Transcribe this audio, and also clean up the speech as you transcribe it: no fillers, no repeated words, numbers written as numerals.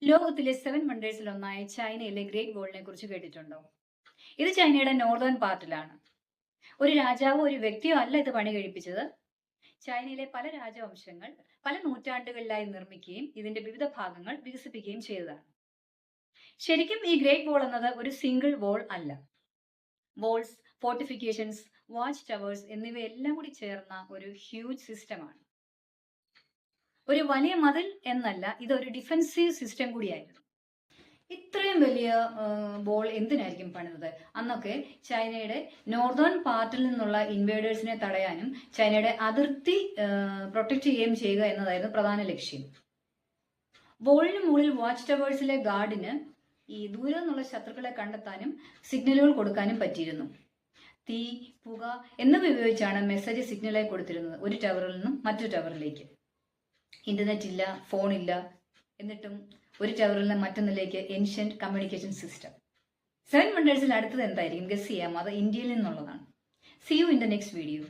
ലോകത്തിലെ 7 വണ്ടേഴ്സിൽ ഒന്നായ ചൈനയിലെ ഗ്രേറ്റ് വാളിനെ കുറിച്ച് കേട്ടിട്ടുണ്ടോ? ഇത് ചൈനയുടെ നോർത്തേൺ പാർട്ടിലാണ്. ഒരു രാജാവോ ഒരു വ്യക്തിയോ അല്ല ഇത് പണി കഴിപ്പിച്ചത്. ചൈനയിലെ പല രാജവംശങ്ങൾ പല നൂറ്റാണ്ടുകളിലായി നിർമ്മിക്കുകയും ഇതിന്റെ വിവിധ ഭാഗങ്ങൾ വികസിപ്പിക്കുകയും ചെയ്തതാണ്. ശരിക്കും ഈ ഗ്രേറ്റ് വാൾ എന്നത് ഒരു സിംഗിൾ വാൾ അല്ല. വാൾസ്, ഫോർട്ടിഫിക്കേഷൻസ്, വാച്ച് ടവേഴ്സ് എന്നിവയെല്ലാം കൂടി ചേർന്ന ഒരു ഹ്യൂജ് സിസ്റ്റമാണ്. ഒരു വലിയ മതിൽ എന്നല്ല, ഇതൊരു ഡിഫെൻസീവ് സിസ്റ്റം കൂടിയായിരുന്നു. ഇത്രയും വലിയ ബോൾ എന്തിനായിരിക്കും പണിതത്? അന്നൊക്കെ ചൈനയുടെ നോർത്തേൺ പാർട്ടിൽ നിന്നുള്ള ഇൻവേഡേഴ്സിനെ തടയാനും ചൈനയുടെ അതിർത്തി പ്രൊട്ടക്ട് ചെയ്യുകയും ചെയ്യുക എന്നതായിരുന്നു പ്രധാന ലക്ഷ്യം. ബോളിന് മുകളിൽ വാച്ച് ടവേഴ്സിലെ ഗാർഡിന് ഈ ദൂരെ നിന്നുള്ള ശത്രുക്കളെ കണ്ടെത്താനും സിഗ്നലുകൾ കൊടുക്കാനും പറ്റിയിരുന്നു. തീ, പുക എന്നിവ ഉപയോഗിച്ചാണ് മെസ്സേജ് സിഗ്നലായി കൊടുത്തിരുന്നത് ഒരു ടവറിൽ നിന്നും മറ്റൊരു ടവറിലേക്ക്. ഇന്റർനെറ്റ് ഇല്ല, ഫോണില്ല, എന്നിട്ടും ഒരു ടവറിൽ നിന്ന് മറ്റൊന്നിലേക്ക് ഏൻഷ്യന്റ് കമ്മ്യൂണിക്കേഷൻ സിസ്റ്റം. 7 വണ്ടേഴ്സിൽ അടുത്തത് എന്തായിരിക്കും? ഗസ് ചെയ്യാം. അത് ഇന്ത്യയിൽ നിന്നുള്ളതാണ്. See you in the next video.